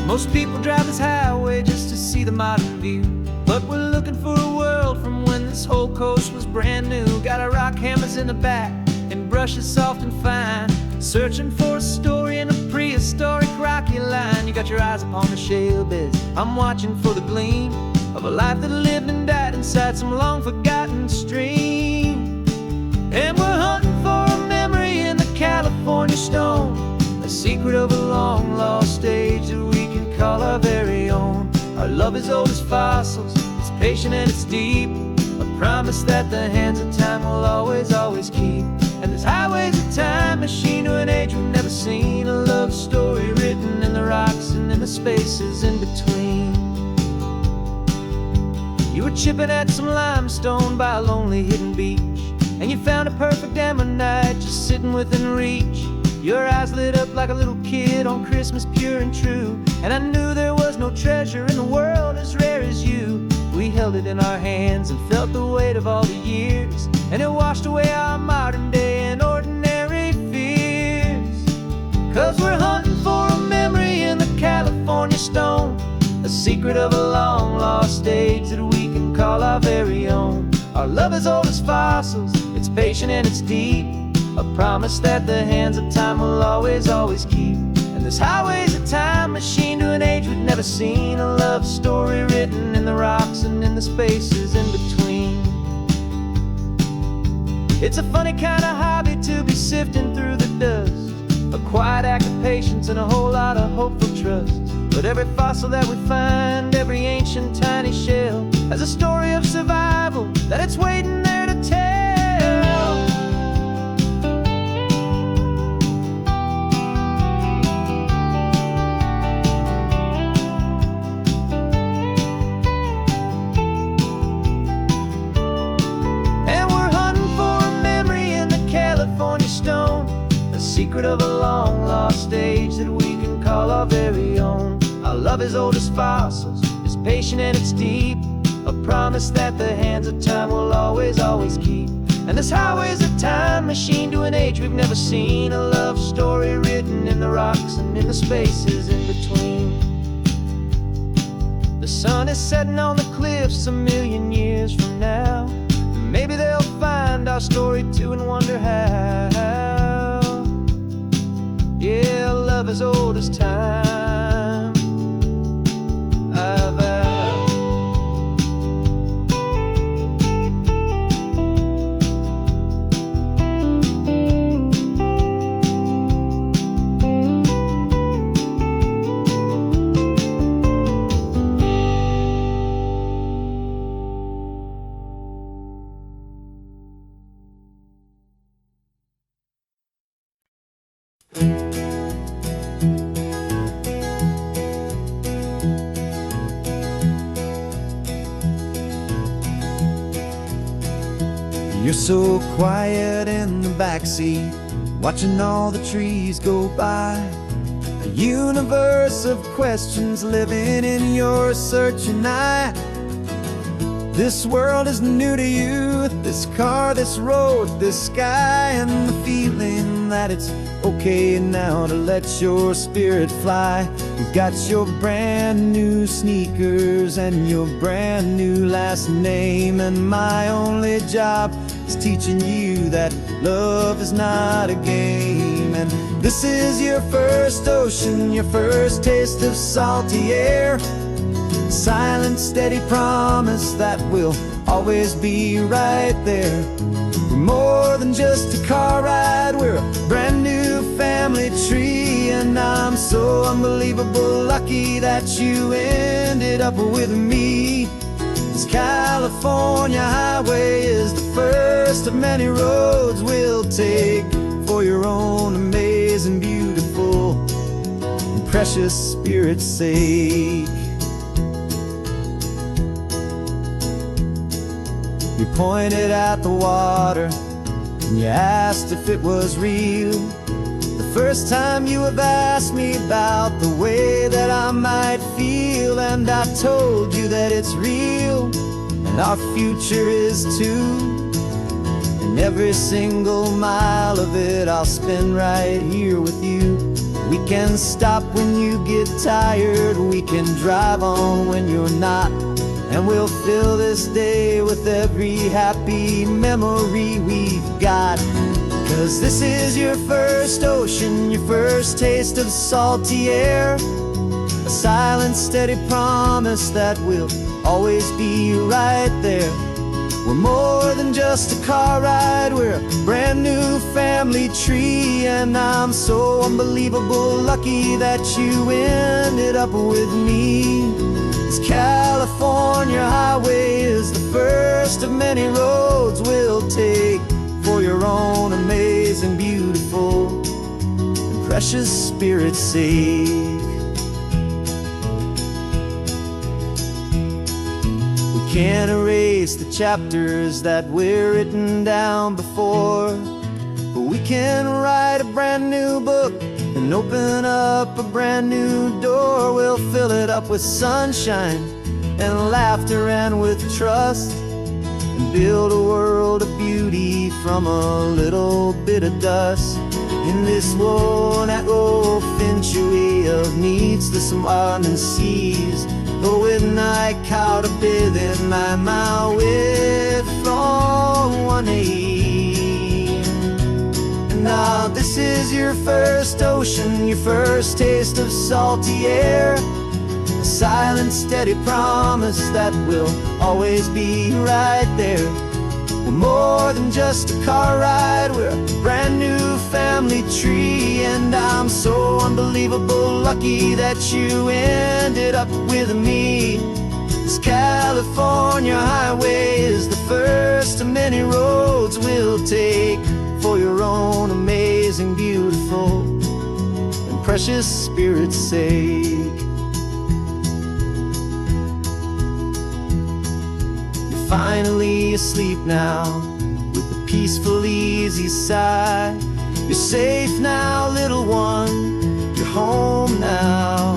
Most people drive this highway just to see see the modern view. But we're looking for a world from when this whole coast was brand new. Got our rock hammers in the back and brushes soft and fine, searching for a story in a prehistoric rocky line. You got your eyes upon the shale beds, I'm watching for the gleam of a life that lived and died inside some long forgotten stream. And we're hunting for a memory in the California stone, a secret of a long lost age that we can call our very own. Our love is old as fossils, it's patient and it's deep, a promise that the hands of time will always, always keep. And this highway's a time machine to an age we've never seen, a love story written in the rocks and in the spaces in between. You were chipping at some limestone by a lonely hidden beach, and you found a perfect ammonite just sitting within reach. Your eyes lit up like a little kid on Christmas, pure and true. And I knew there was no treasure in the world as rare as you. We held it in our hands and felt the weight of all the years, and it washed away our modern day and ordinary fears. 'Cause we're hunting for a memory in the California stone, a secret of a long lost age that we can call our very own. Our love is old as fossils, it's patient and it's deep, a promise that the hands of time will always, always keep. And this highway's a time machine to an age we've never seen, a love story written in the rocks and in the spaces in between. It's a funny kind of hobby to be sifting through the dust, a quiet act of patience and a whole lot of hopeful trust. But every fossil that we find, every ancient tiny shell, has a story of survival that it's waiting there to tell. And we're hunting for a memory in the California stone, a secret of a long lost age that we can call our very own. Our love is old as fossils, it's patient and it's deep, a promise that the hands of time will always, always keep. And this highway's a time machine to an age we've never seen, a love story written in the rocks and in the spaces in between. The sun is setting on the cliffs a million years from now, and maybe they'll find our story too and wonder how. Yeah, love is old as time. You're so quiet in the backseat, watching all the trees go by. A universe of questions living in your searching eye. This world is new to you, this car, this road, this sky, and the feeling that it's okay now to let your spirit fly. You've got your brand new sneakers and your brand new last name, and my only job is teaching you that love is not a game. And this is your first ocean, your first taste of salty air, silent, steady promise that we'll always be right there. We're more than just a car ride, we're a brand new family tree, and I'm so unbelievable lucky that you ended up with me. This California highway is the first of many roads we'll take for your own amazing, beautiful, and precious spirit's sake. You pointed at the water and you asked if it was real. The first time you have asked me about the way that I might feel, and I told you that it's real and our future is too. And every single mile of it I'll spend right here with you, We can stop when you get tired, we can drive on when you're not, and we'll fill this day with every happy memory we've got. 'Cause this is your first ocean, your first taste of salty air, a silent, steady promise that we'll always be right there. We're more than just a car ride, we're a brand new family tree. And I'm so unbelievable lucky that you ended up with me. This California highway is the first of many roads we'll take for your own amazing, beautiful, and precious spirit's sake. Can't erase the chapters that we're written down before, but we can write a brand new book and open up a brand new door. We'll fill it up with sunshine and laughter and with trust, and build a world of beauty from a little bit of dust. In this world century of needs to some ardent seas, though with night caught a bit in my way from 180. Now this is your first ocean, your first taste of salty air, a silent, steady promise that we'll always be right there. We're more than just a car ride, we're a brand new family tree. And I'm so unbelievable lucky that you ended up with me. This California highway is the first of many roads we'll take for your own amazing, beautiful, and precious spirit's sake. Finally asleep now with a peaceful, easy sigh. You're safe now, little one, you're home now,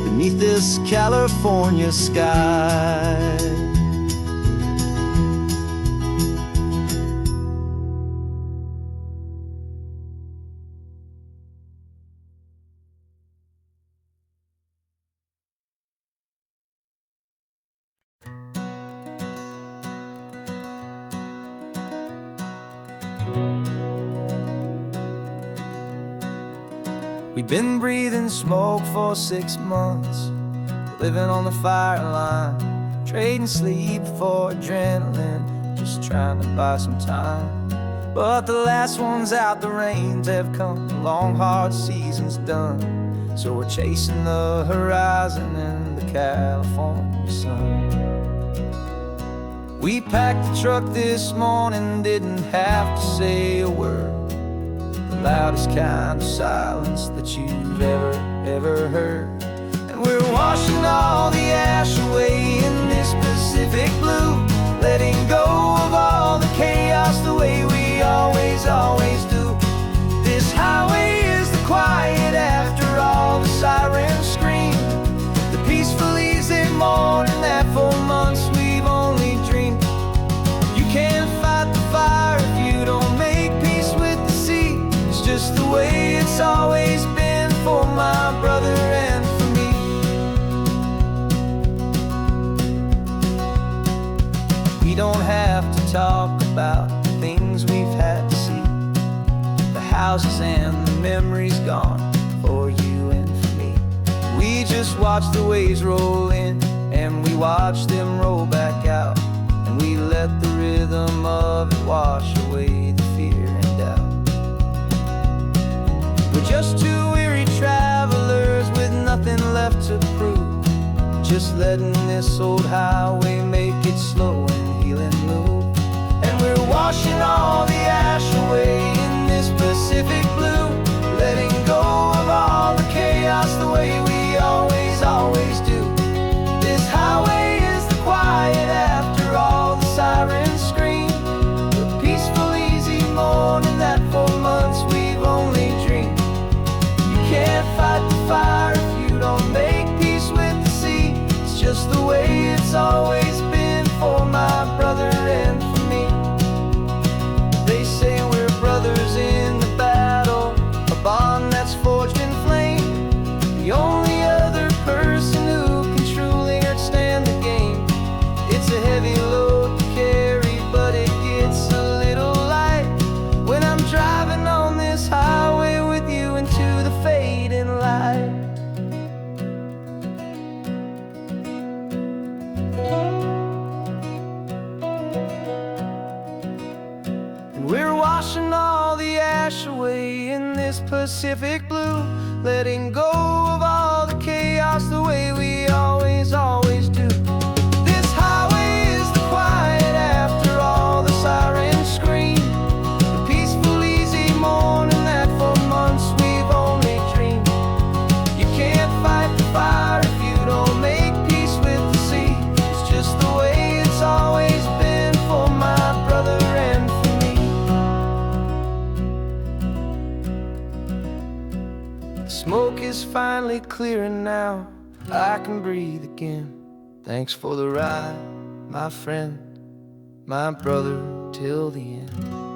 beneath this California sky. We've been breathing smoke for 6 months, living on the fire line, trading sleep for adrenaline, just trying to buy some time. But the last one's out, the rains have come, the long hard season's done, so we're chasing the horizon in the California sun. We packed the truck this morning, didn't have to say a word, the loudest kind of silence that you've ever heard. And we're washing all the ash away in this Pacific blue, letting go of all the chaos the way we always do. This highway is the quiet after all the sirens scream, the peaceful easy morning that for months we've only dreamed. You can't fight the fire if you don't make peace with the sea. It's just the way it's always been for my brother and for me. We don't have to talk about the things we've had to see, the houses and the memories gone for you and for me. We just watch the waves roll in and we watch them roll back out, and we let the rhythm of it wash away the fear and doubt. We're just two weary travelers with nothing left to prove, just letting this old highway make it slow and healing move. And we're washing all the ash away in this Pacific blue, letting go of all the chaos the way we always do. This highway is the quiet after all the sirens scream, the peaceful easy morning that for months we've only dreamed. You can't fight the fire if you don't make peace with the sea. It's just the way it's always been for my washing all the ash away in this Pacific blue, letting go of all the chaos the way we always do. This highway is the quiet after all the sirens scream, the peaceful, easy morning that for months we've only dreamed. You can't fight the fire if you don't make peace with the sea. It's just the way it's always been for my brother and for me. The smoke is finally clearing now, I can breathe again. Thanks for the ride, my friend, my brother, till the end.